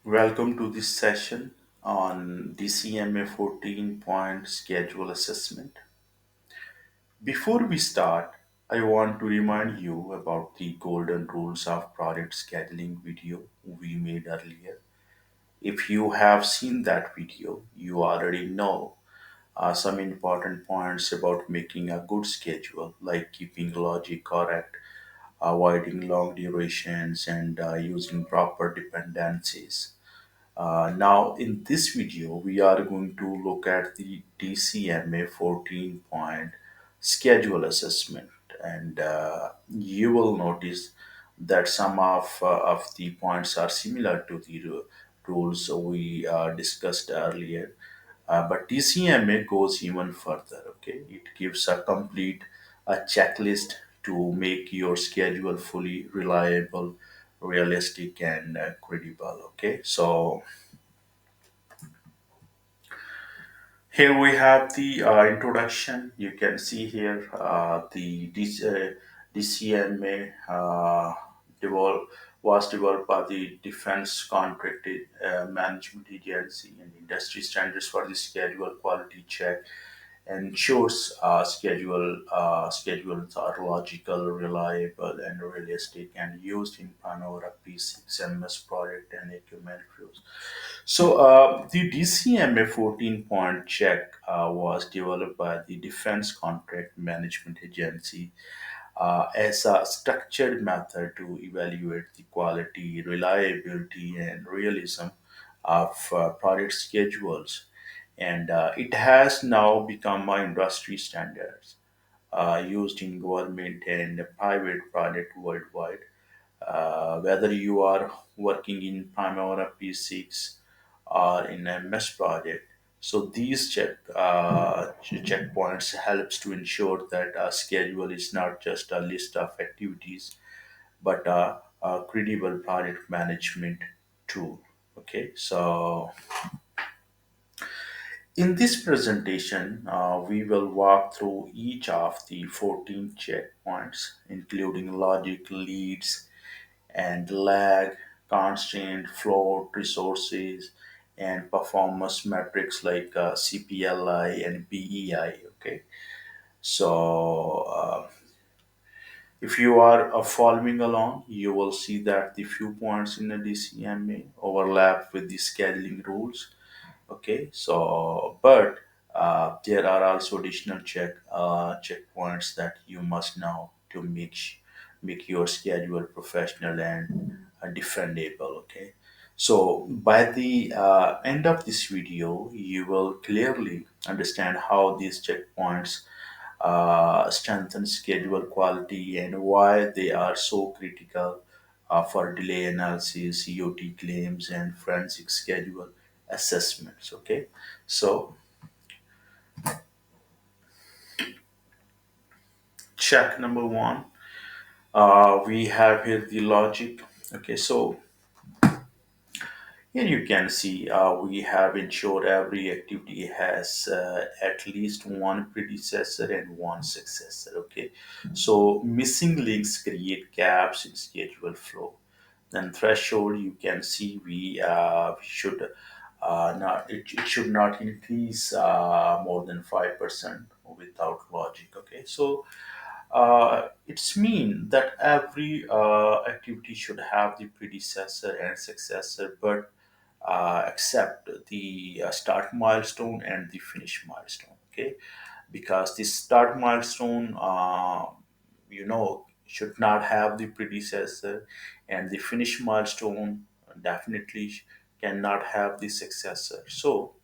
Welcome to this session on DCMA 14 point schedule assessment. Before we start, I want to remind you about the golden rules of project scheduling video we made earlier. If you have seen that video, you already know some important points about making a good schedule, like keeping logic correct, avoiding long durations, and using proper dependencies. Now, in this video, we are going to look at the DCMA 14 point schedule assessment, and you will notice that some of the points are similar to the rules we discussed earlier. But DCMA goes even further. Okay, it gives a complete a checklist to make your schedule fully reliable, realistic, and credible. Okay, so here we have the introduction. You can see here the DCMA was developed by the Defense Contract Management Agency and industry standards for the schedule quality check ensures schedules are logical, reliable, and realistic and used in Panora P6 MS project and equipment reviews. So, the DCMA 14 point check was developed by the Defense Contract Management Agency as a structured method to evaluate the quality, reliability, and realism of project schedules. And it has now become a industry standards used in government and private project worldwide. Whether you are working in Primavera P6 or in a mesh project. So these checkpoints helps to ensure that a schedule is not just a list of activities, but a credible project management tool. Okay, so in this presentation, we will walk through each of the 14 checkpoints, including logic, leads, and lag, constraint, float, resources, and performance metrics like CPLI and BEI. Okay, so if you are following along, you will see that the few points in the DCMA overlap with the scheduling rules. Okay, so but there are also additional checkpoints that you must know to make your schedule professional and defendable. Okay, so by the end of this video, you will clearly understand how these checkpoints strengthen schedule quality and why they are so critical for delay analysis, COT claims, and forensic schedule assessments. Okay, so check number one, we have here the logic. Okay, so here you can see we have ensured every activity has at least one predecessor and one successor. Okay, so missing links create gaps in schedule flow. Then threshold, you can see we should not it should not increase more than 5% without logic. Okay, so it's mean that every activity should have the predecessor and successor, but except the start milestone and the finish milestone. Okay, because the start milestone, should not have the predecessor, and the finish milestone definitely cannot have the successor. So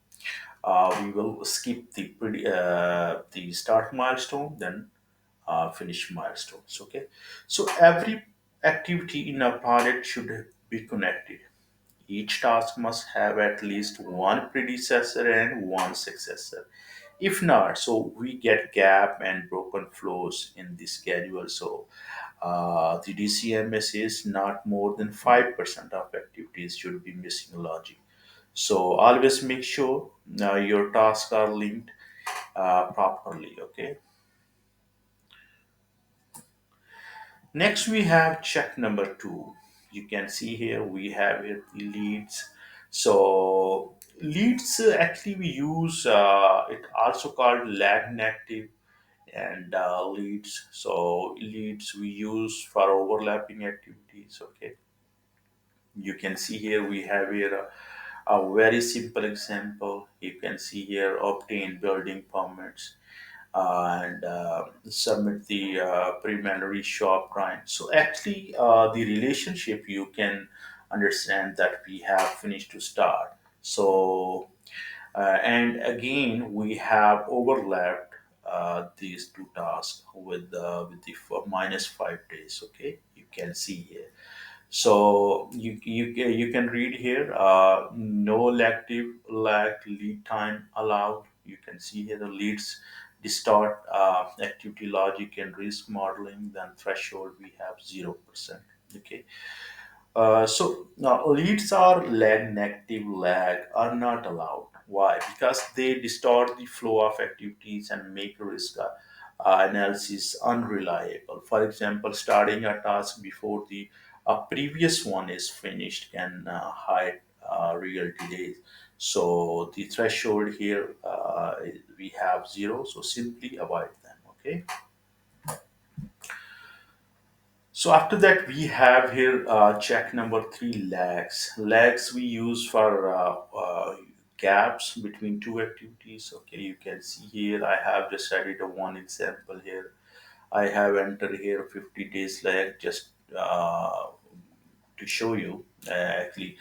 we will skip the start milestone, then finish milestones. Okay, so every activity in a project should be connected. Each task must have at least one predecessor and one successor. If not, so we get gap and broken flows in the schedule. So the DCMS is not more than 5% of activities should be missing logic. So always make sure your tasks are linked properly. Okay. Next, we have check number two. You can see here we have here the leads. So leads actually we use it also called lag negative and leads. So leads we use for overlapping activities. Okay, you can see here we have here a very simple example. You can see here obtain building permits and submit the preliminary shop drawing. So actually, the relationship you can understand that we have finished to start. So and again, we have overlapped these two tasks with the minus 5 days. Okay, you can see here. So you can read here. No elective lag lead time allowed. You can see here the leads distort activity logic and risk modeling. Then threshold we have 0%. Okay, so now leads are lag negative lag are not allowed. Why? Because they distort the flow of activities and make risk analysis unreliable. For example, starting a task before the previous one is finished can hide real delays. So the threshold here we have 0. So simply avoid them. Okay. So after that, we have here check number 3, lags. Lags we use for gaps between two activities. Okay, you can see here I have just added a one example here. I have entered here 50 days lag just to show you. Actually,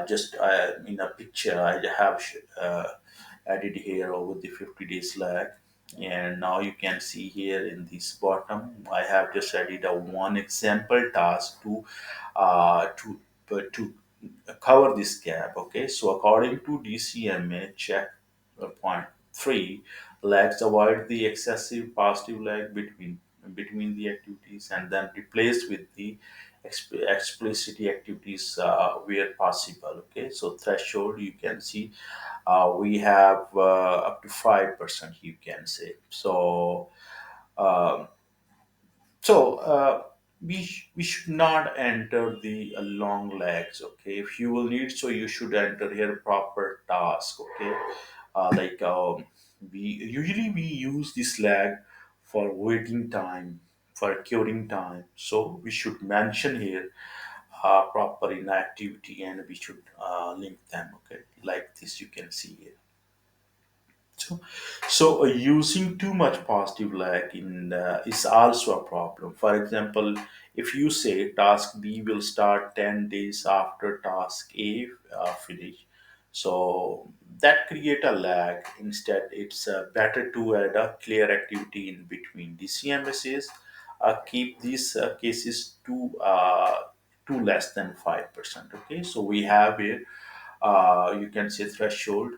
just in a picture I have added here over the 50 days lag. And now you can see here in this bottom I have just added a one example task to cover this gap. Okay, so according to DCMA check point 3, lags avoid the excessive positive lag between the activities and then replace with the explicit activities where possible. Okay, so threshold you can see we have up to 5%, you can say. Um, so we should not enter the long legs. Okay, if you will need, so you should enter here proper task. Okay, like we we use this lag for waiting time, for curing time. So we should mention here proper inactivity and we should link them. Okay, like this you can see here. So using too much positive lag in is also a problem. For example, if you say task B will start 10 days after task A finish, so that create a lag. Instead, it's better to add a clear activity in between. DCMA says keep these cases to less than 5%. Okay, so we have here you can say threshold.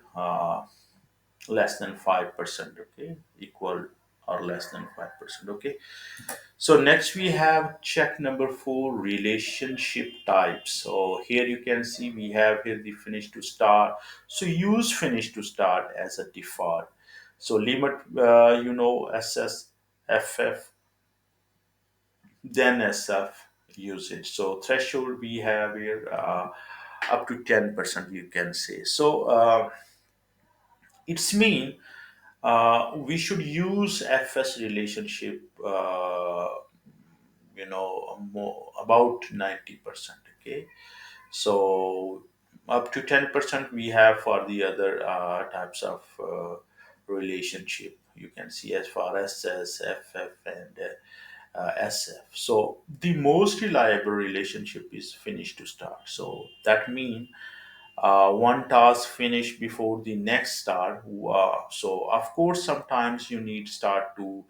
Less than 5%. Okay, equal or less than 5%. Okay, so next we have check number 4, relationship types. So here you can see we have here the finish to start. So use finish to start as a default. So limit ss ff then sf usage. So threshold we have here up to 10%, you can say. So it's mean we should use FS relationship, more about 90%. Okay, so up to 10% we have for the other types of relationship. You can see as far as FF and SF. So the most reliable relationship is finish to start. So that means one task finish before the next start. So of course, sometimes you need start to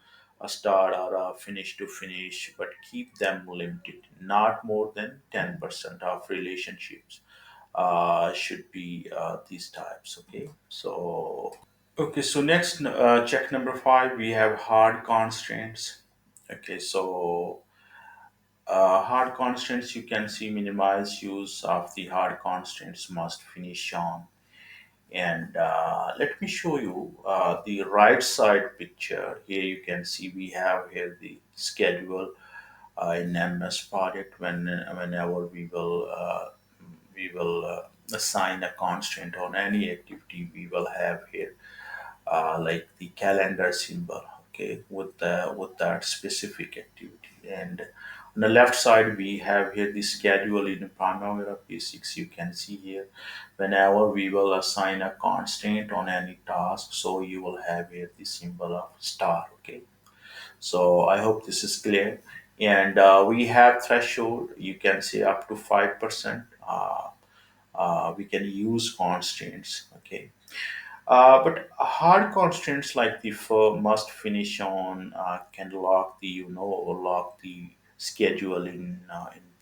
start or finish to finish, but keep them limited. Not more than 10% of relationships should be these types. Okay, so next check number 5, we have hard constraints. Okay, so hard constraints you can see minimize use of the hard constraints must finish on. And let me show you the right side picture. Here you can see we have here the schedule in MS project whenever we will assign a constraint on any activity we will have here, like the calendar symbol, okay, with that specific activity. And on the left side, we have here the schedule in Primavera P6. You can see here, whenever we will assign a constraint on any task, so you will have here the symbol of star, okay. So I hope this is clear. And we have threshold. You can say up to 5%. We can use constraints, okay. But hard constraints like the must finish on can lock the or lock the schedule in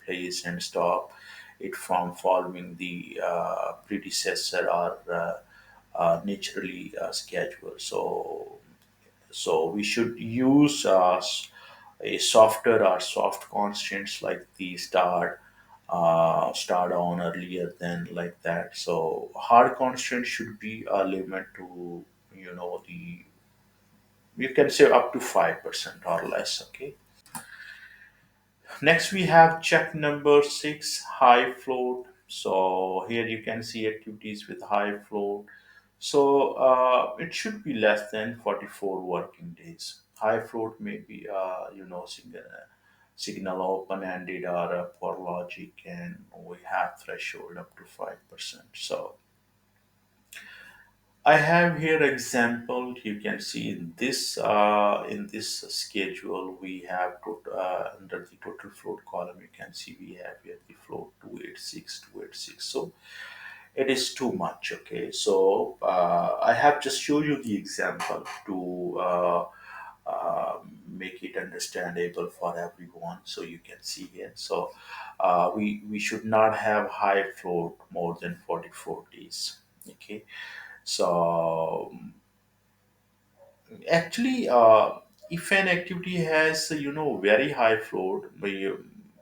place and stop it from following the predecessor or naturally schedule. So we should use a softer or soft constraints like the start on earlier than like that. So hard constraint should be a limit to the you can say up to 5% or less. Okay. Next we have check number 6, high float. So here you can see activities with high float. So it should be less than 44 working days. High float may be signal open-ended or for logic, and we have threshold up to 5%. So I have here example. You can see in this schedule we have under the total float column. You can see we have here the float 286. So it is too much. Okay, so I have just shown you the example to make it understandable for everyone, so you can see here. So we should not have high float more than 44 days. Okay, so actually, if an activity has very high float,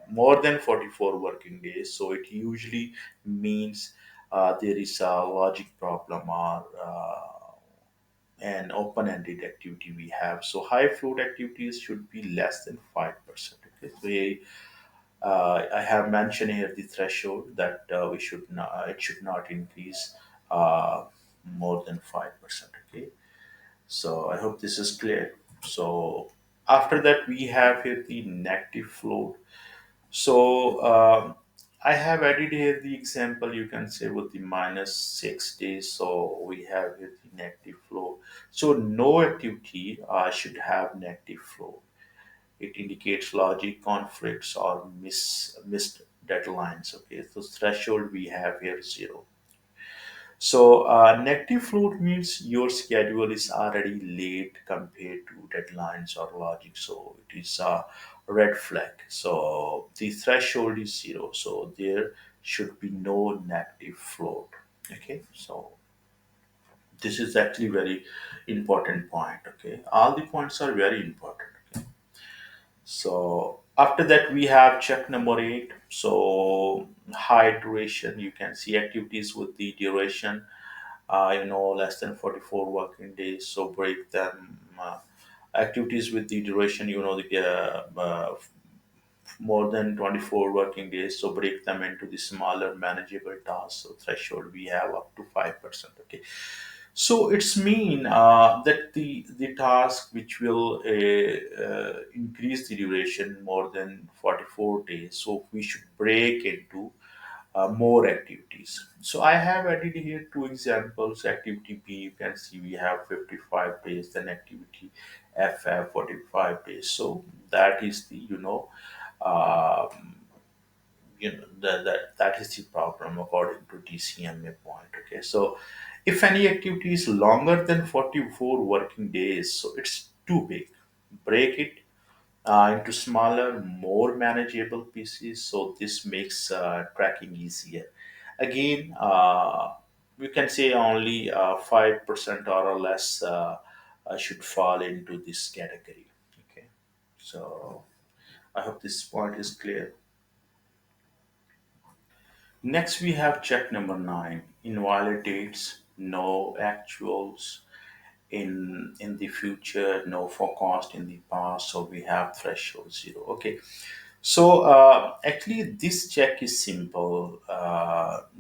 more than 44 working days, so it usually means there is a logic problem or an open-ended activity we have. So high float activities should be less than 5%. Okay, so I have mentioned here the threshold that we should not it should not increase more than 5%. Okay, so I hope this is clear. So after that, we have here the negative float. So I have added here the example, you can say, with the -6 days. So we have here the negative float. So no activity should have negative float. It indicates logic conflicts or missed deadlines. Okay, so threshold we have here 0. So negative float means your schedule is already late compared to deadlines or logic. So it is a red flag. So the threshold is 0. So there should be no negative float. Okay. So this is actually very important point. Okay. All the points are very important. Okay. So after that we have check number 8. So high duration. You can see activities with the duration less than 44 working days, so break them. Activities with the duration, more than 24 working days, so break them into the smaller manageable tasks. So threshold we have up to 5%. Okay, so it's mean that the task which will increase the duration more than 44 days, so we should break into more activities. So I have added here two examples. Activity B, you can see we have 55 days, then activity F have 45 days. So that is the um, that is the problem according to DCMA point. Okay, so if any activity is longer than 44 working days, so it's too big. Break it into smaller, more manageable pieces. So this makes tracking easier. Again, we can say only 5% or less should fall into this category. Okay, so I hope this point is clear. Next, we have check number 9: invalidates, no actuals in the future, no forecast in the past. So we have threshold 0. Okay, So actually, this check is simple.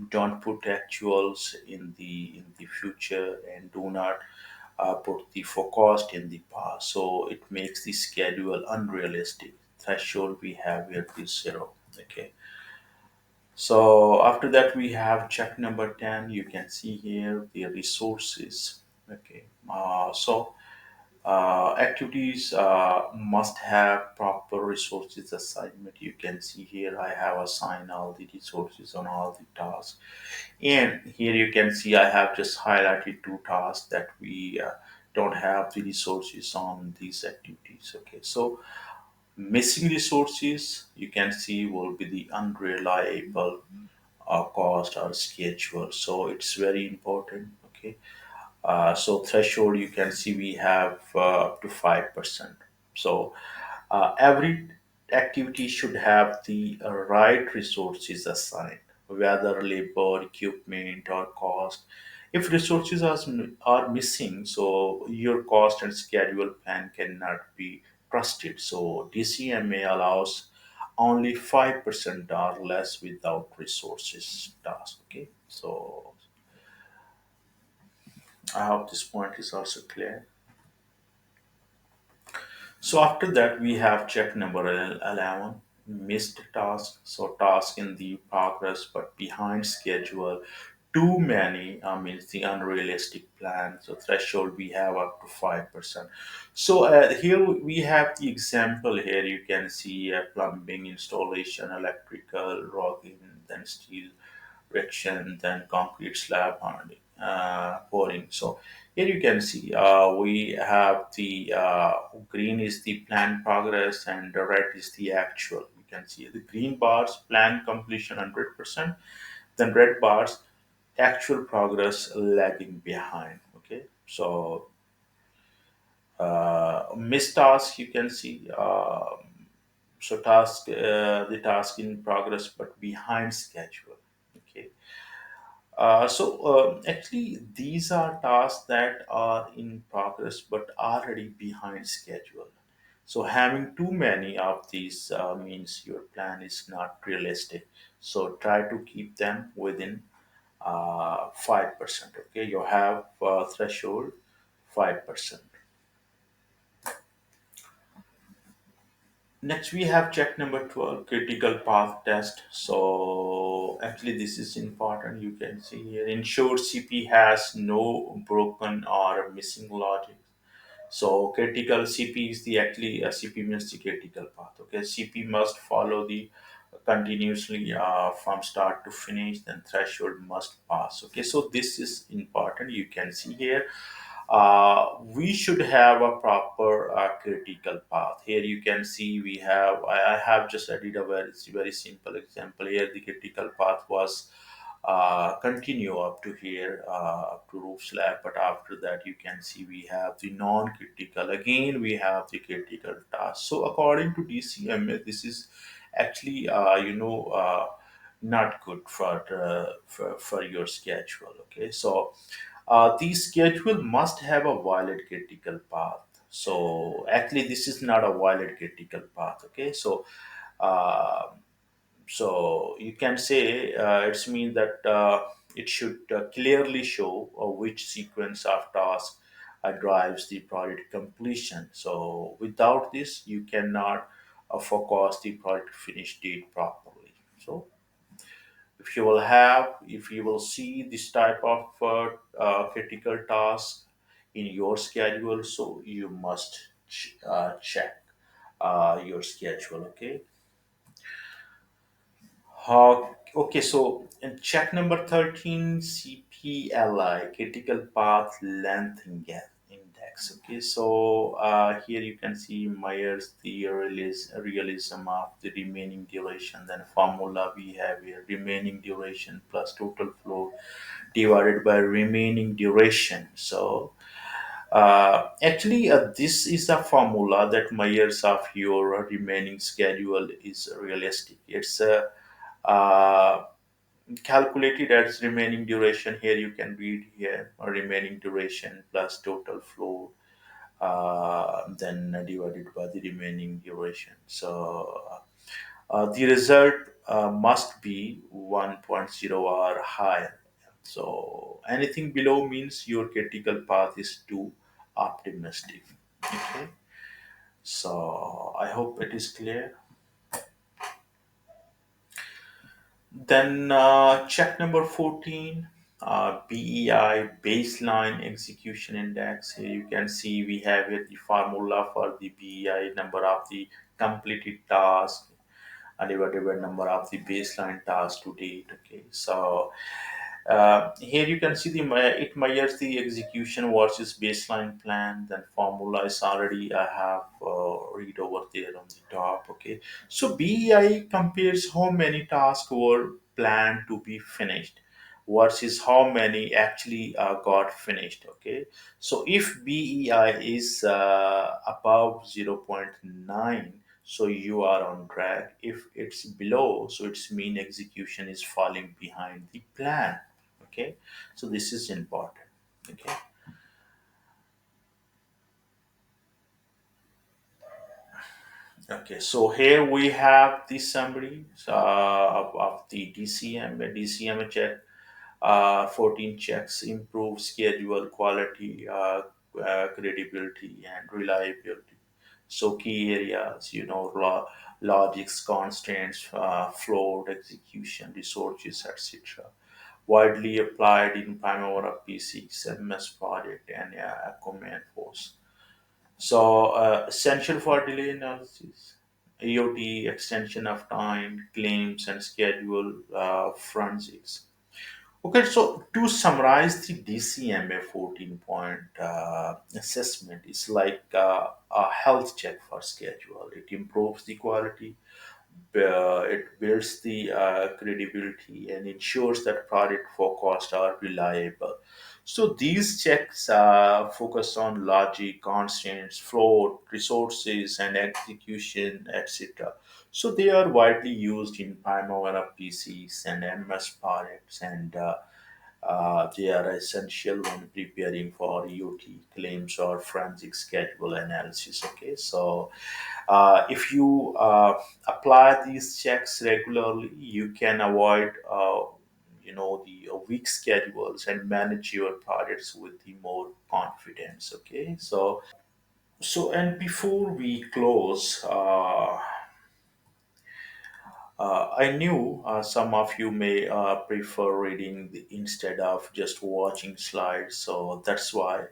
Don't put actuals in the future, and do not put the forecast in the past. So it makes the schedule unrealistic. Threshold we have here is zero. Okay. So after that, we have check number 10. You can see here the resources. Okay. Activities must have proper resources assignment. You can see here I have assigned all the resources on all the tasks. And here you can see I have just highlighted two tasks that we don't have the resources on these activities. Okay, so missing resources you can see will be the unreliable cost or schedule. So it's very important. Okay, so threshold you can see we have up to 5%. So every activity should have the right resources assigned, whether labor, equipment, or cost. If resources are missing, so your cost and schedule plan cannot be trusted. So DCMA allows only 5% or less without resources task. Okay, so I hope this point is also clear. So after that, we have check number 11, missed task. So task in the progress but behind schedule. Too many means the unrealistic plan. So threshold we have up to 5%. So here we have the example here. You can see plumbing installation, electrical, rogging, then steel erection, then concrete slab pouring. So here you can see we have the green is the planned progress and the red is the actual. You can see the green bars plan completion 100%, then red bars actual progress lagging behind. Okay, so missed task you can see. So the task in progress but behind schedule. Okay, actually, these are tasks that are in progress but already behind schedule. So having too many of these means your plan is not realistic. So try to keep them within 5%. Okay, you have threshold 5%. Next, we have check number 12, critical path test. So, actually, this is important. You can see here, ensure CP has no broken or missing logic. So, critical CP is the actually CP means the critical path. Okay, CP must follow the continuously from start to finish, then threshold must pass. Okay, so this is important. You can see here we should have a proper critical path. Here you can see we have, I have just added a very simple example here. The critical path was continue up to here, up to roof slab, but after that you can see we have the non-critical. Again, we have the critical task. So according to DCMA, this is actually, not good for your schedule. Okay, so the schedule must have a valid critical path. So actually, this is not a valid critical path. Okay, so uh, you can say it's mean that it should clearly show which sequence of tasks drives the project completion. So without this, you cannot forecast the project finish date properly. So if you will see this type of critical task in your schedule, so you must check your schedule. Okay. Okay, so in check number 13, CPLI, critical path length index. Okay, so here you can see Myers the realism of the remaining duration. Then formula we have here, remaining duration plus total flow divided by remaining duration. So actually, this is a formula that measures of your remaining schedule is realistic. It's a calculated as remaining duration. Here you can read here remaining duration plus total flow then divided by the remaining duration. So the result must be 1.0 or higher. So anything below means your critical path is too optimistic. Okay. So I hope it is clear. Then check number 14, BEI baseline execution index. Here you can see we have here the formula for the BEI, number of the completed task divided by number of the baseline tasks to date. Okay, so here you can see it measures the execution versus baseline plan. Then formula is already I have read over there on the top. Okay, so BEI compares how many tasks were planned to be finished versus how many actually got finished. Okay, so if BEI is above 0.9, so you are on track. If it's below, so it's mean execution is falling behind the plan. Okay, so this is important. Okay. Okay, so here we have the summary of the DCMA check. 14 checks improve schedule quality, credibility, and reliability. So key areas, logics, constraints, float, execution, resources, etc. Widely applied in Primavera P6, MS Project, and Command Force. So essential for delay analysis, AOT, extension of time, claims, and schedule forensics. Okay, so to summarize the DCMA 14 point assessment is like a health check for schedule. It improves the quality, it builds the credibility and ensures that product forecasts are reliable. So these checks focus on logic, constraints, flow, resources, and execution, etc. So they are widely used in Primavera PCs and MS products, and they are essential when preparing for EOT claims or forensic schedule analysis. Okay, so if you apply these checks regularly, you can avoid, the weak schedules and manage your projects with the more confidence. Okay, so and before we close, I knew some of you may prefer reading instead of just watching slides, so that's why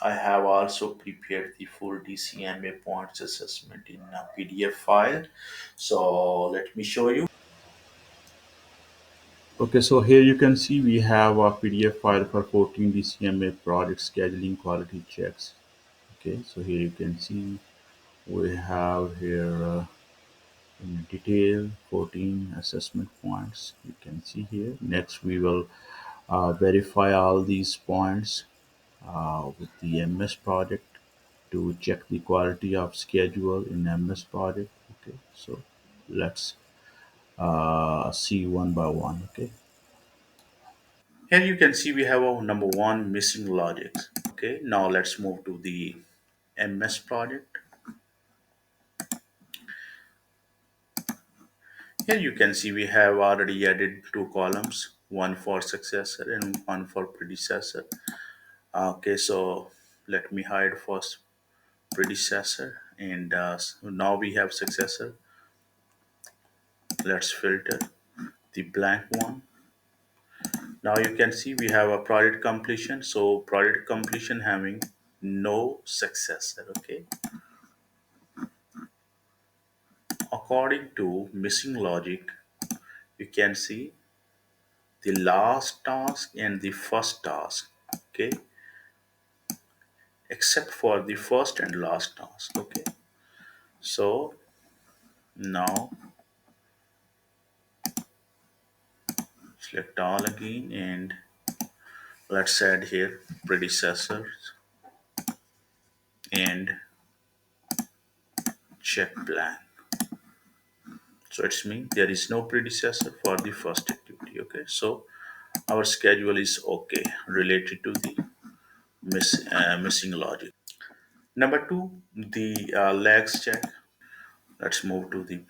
I have also prepared the full DCMA points assessment in a PDF file. So let me show you. Okay, so here you can see we have a PDF file for 14 DCMA project scheduling quality checks. Okay, so here you can see we have here in detail 14 assessment points. You can see here. Next, we will verify all these points with the MS project to check the quality of schedule in MS project. Okay, so let's see one by one. Okay, here you can see we have our number one, missing logics. Okay, now let's move to the MS project. Here you can see we have already added two columns, one for successor and one for predecessor. Okay, so let me hide first predecessor, and so now we have successor. Let's filter the blank one. Now you can see we have a project completion. So project completion having no successor. Okay, according to missing logic, you can see the last task and the first task. Okay, except for the first and last task. Okay, so now select all again, and let's add here predecessors and check blank. So it's mean there is no predecessor for the first activity. Okay, so our schedule is okay related to the missing logic. Number two, the legs check. Let's move to the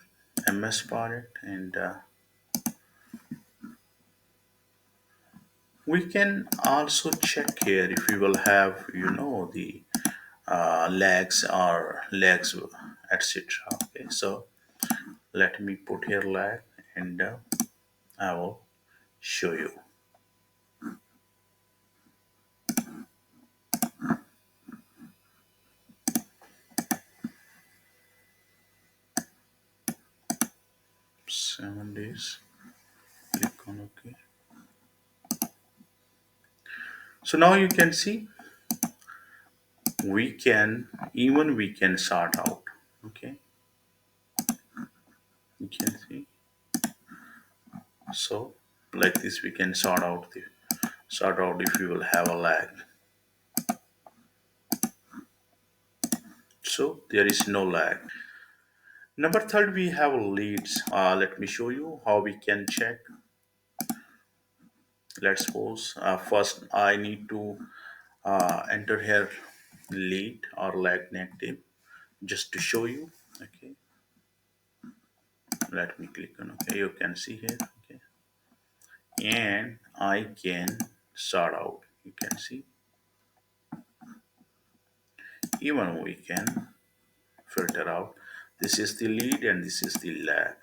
MS project, and we can also check here if we will have, the legs or legs, etc. Okay, so let me put here leg, and I will show you. 7 days. Click on OK. So now you can see we can sort out. Okay, you can see. So like this, we can sort out if you will have a lag. So there is no lag. Number third, we have leads. Let me show you how we can check. Let's suppose first I need to enter here lead or lag negative, just to show you. Okay, let me click on OK. You can see here. Okay, and I can sort out. You can see, even we can filter out. This is the lead and this is the lag.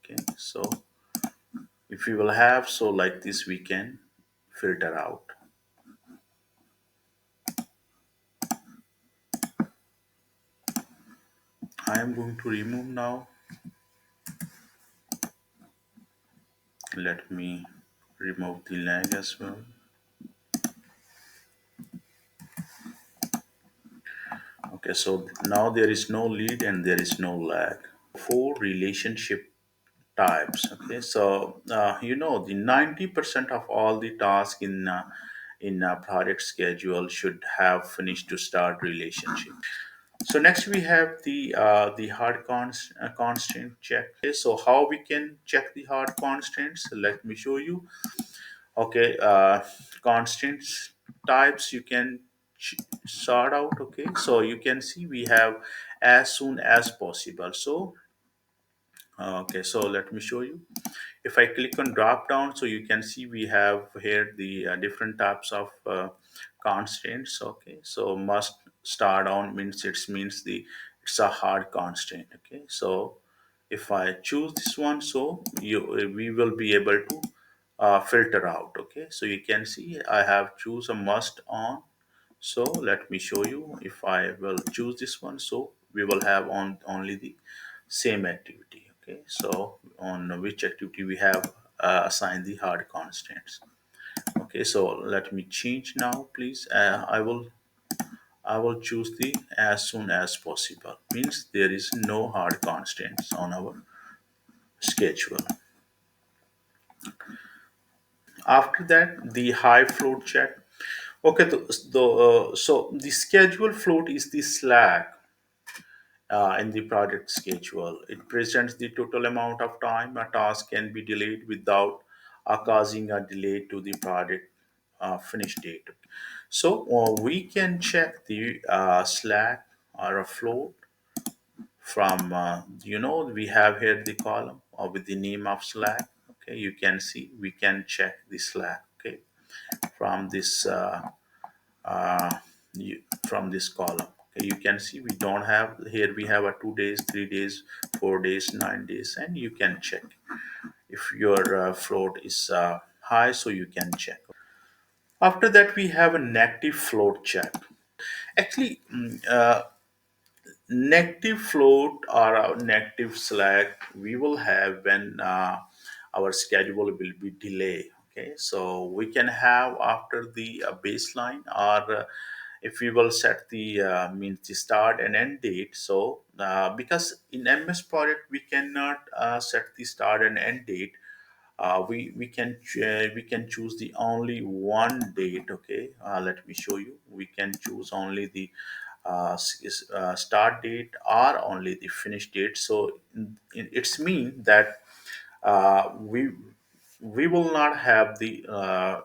Okay, so if we will have, so like this, we can filter out. I am going to remove now. Let me remove the lag as well. Okay, so now there is no lead and there is no lag. Four relationship types. Okay, so the 90% of all the tasks in a project schedule should have finished to start relationship. So next we have the hard constraint check. Okay, so how we can check the hard constraints? Let me show you. Okay, constraints types you can sort out. Okay, so you can see we have as soon as possible. So okay, so let me show you. If I click on drop down, so you can see we have here the different types of constraints. Okay, so must start on means it's a hard constraint. Okay, so if I choose this one, so we will be able to filter out. Okay, so you can see I have choose a must on. So let me show you. If I will choose this one, so we will have on only the same activity. Okay, so on which activity we have assigned the hard constants. Okay, so let me change now, please. I will choose the as soon as possible. Means there is no hard constants on our schedule. After that, the high float check. Okay, so the schedule float is the slack in the project schedule. It presents the total amount of time a task can be delayed without causing a delay to the project finish date. So we can check the slack or a float from, we have here the column with the name of slack. Okay, you can see we can check the slack. Okay, from this from this column. Okay, you can see we don't have here, we have a 2 days, 3 days, 4 days, 9 days, and you can check if your float is high, so you can check. After that, we have a negative float check. Actually, negative float or a negative slack we will have when our schedule will be delay. Okay, so we can have after the baseline, or if we will set the means the start and end date. So because in MS project we cannot set the start and end date, we can choose the only one date. Okay, let me show you. We can choose only the start date or only the finish date. So it's mean that we will not have the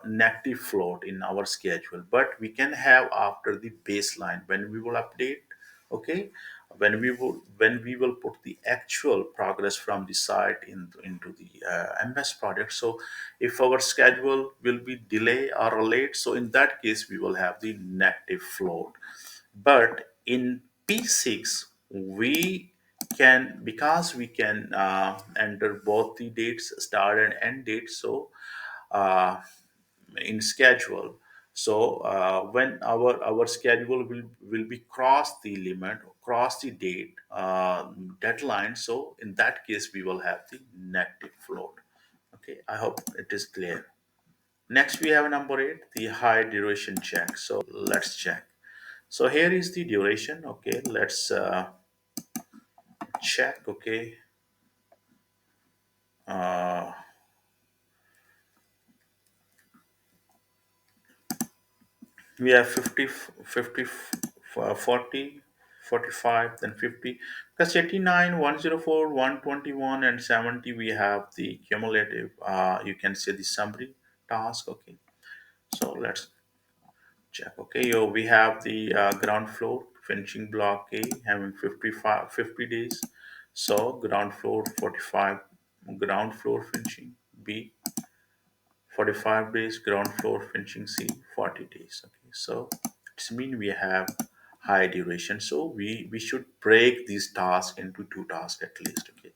negative float in our schedule, but we can have after the baseline when we will update. Okay, when we will put the actual progress from the site into the MS project. So if our schedule will be delay or late, so in that case we will have the negative float. But in P6 we can, because we can enter both the dates, start and end date. So uh, in schedule, so when our schedule will be cross the limit, cross the date deadline, so in that case we will have the negative float. Okay, I hope it is clear. Next we have number 8, the high duration check. So let's check. So here is the duration. Okay, let's check. Okay, uh, we have 50, 50, 40, 45, then 50, plus 89, 104, 121, and 70. We have the cumulative, you can say the summary task. Okay, so let's check. Okay, yo, we have the ground floor finishing block A having 55, 50 days. So ground floor 45, ground floor finishing B 45 days, ground floor finishing C 40 days. Okay, so it's mean we have high duration. So we should break these tasks into two tasks at least. Okay.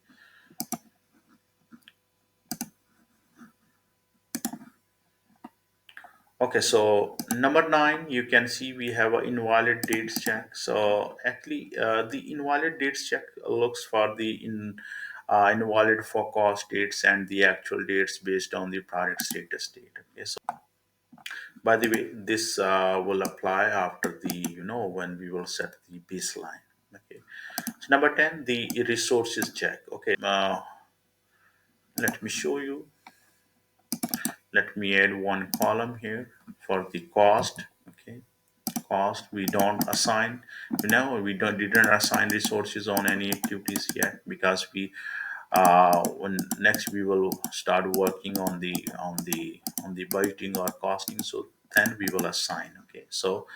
Okay, so number 9, you can see we have an invalid dates check. So actually, the invalid dates check looks for the invalid forecast dates and the actual dates based on the product status date. Okay, so by the way, this will apply after the, when we will set the baseline. Okay. So number 10, the resources check. Okay. Let me show you. Let me add one column here for the cost. Okay. Cost, we don't assign, we didn't assign resources on any activities yet, because we when next we will start working on the budgeting or costing, so then we will assign. Okay, so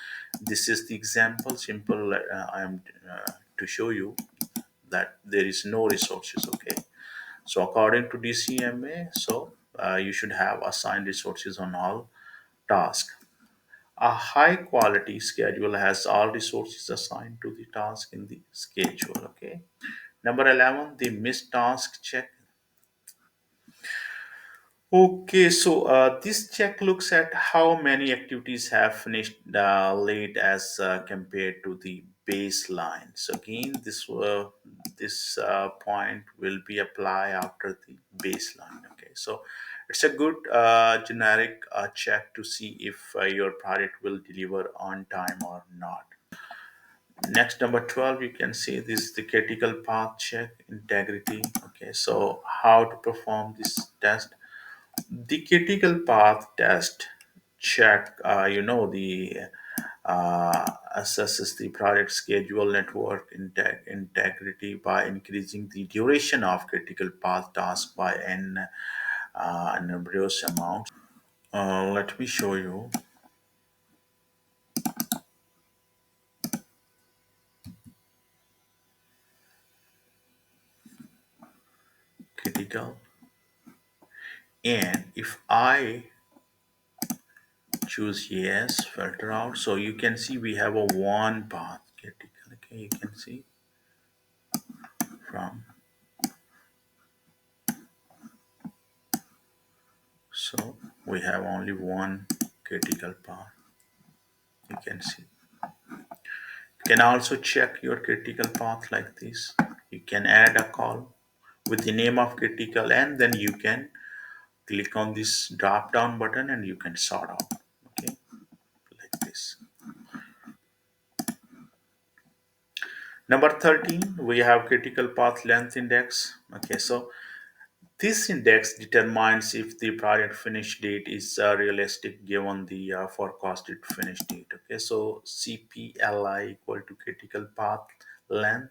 this is the example, simple. I am to show you that there is no resources. Okay, so according to DCMA, so you should have assigned resources on all tasks. A high quality schedule has all resources assigned to the task in the schedule. Okay, number 11, the missed task check. Okay, so this check looks at how many activities have finished late as compared to the baseline. So again, this point will be applied after the baseline. Okay, so it's a good generic check to see if your product will deliver on time or not. Next, number 12, you can see this is the critical path check integrity. Okay, so how to perform this test? The critical path test check, the assesses the project schedule network integrity by increasing the duration of critical path task by n numerous amounts. Let me show you critical, and if I choose yes, filter out, so you can see we have a one path critical. Okay, you can see from, so we have only one critical path. You can see. You can also check your critical path like this. You can add a call with the name of critical, and then you can click on this drop down button and you can sort out. Okay, like this. Number 13, we have critical path length index. Okay, so this index determines if the project finish date is realistic given the forecasted finish date. Okay, so CPLI equal to critical path length,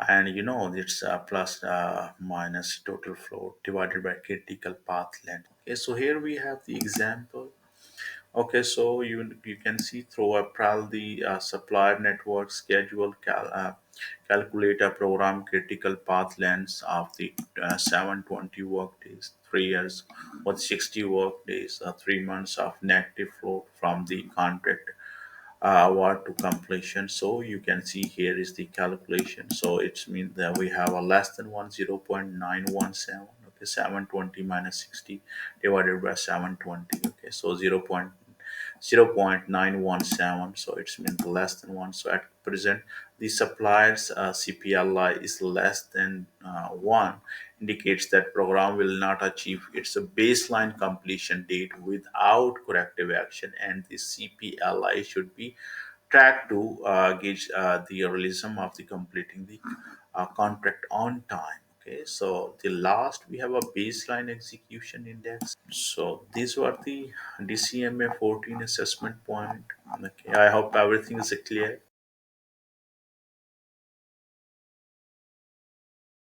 and it's plus minus total flow divided by critical path length. Okay, so here we have the example Okay, so you can see through April the supplier network schedule calculator program critical path lengths of the 720 work days, 3 years, with 60 work days, 3 months of negative flow from the contract award to completion. So you can see here is the calculation. So it means that we have a less than one 0.917. Okay, 720 minus 60 divided by 720. Okay, so 0.917. So it's means less than one. So at present, the supplier's CPLI is less than one, indicates that program will not achieve its baseline completion date without corrective action, and the CPLI should be tracked to gauge the realism of the completing the contract on time. Okay, so the last we have a baseline execution index. So these were the DCMA 14 assessment point. Okay, I hope everything is clear.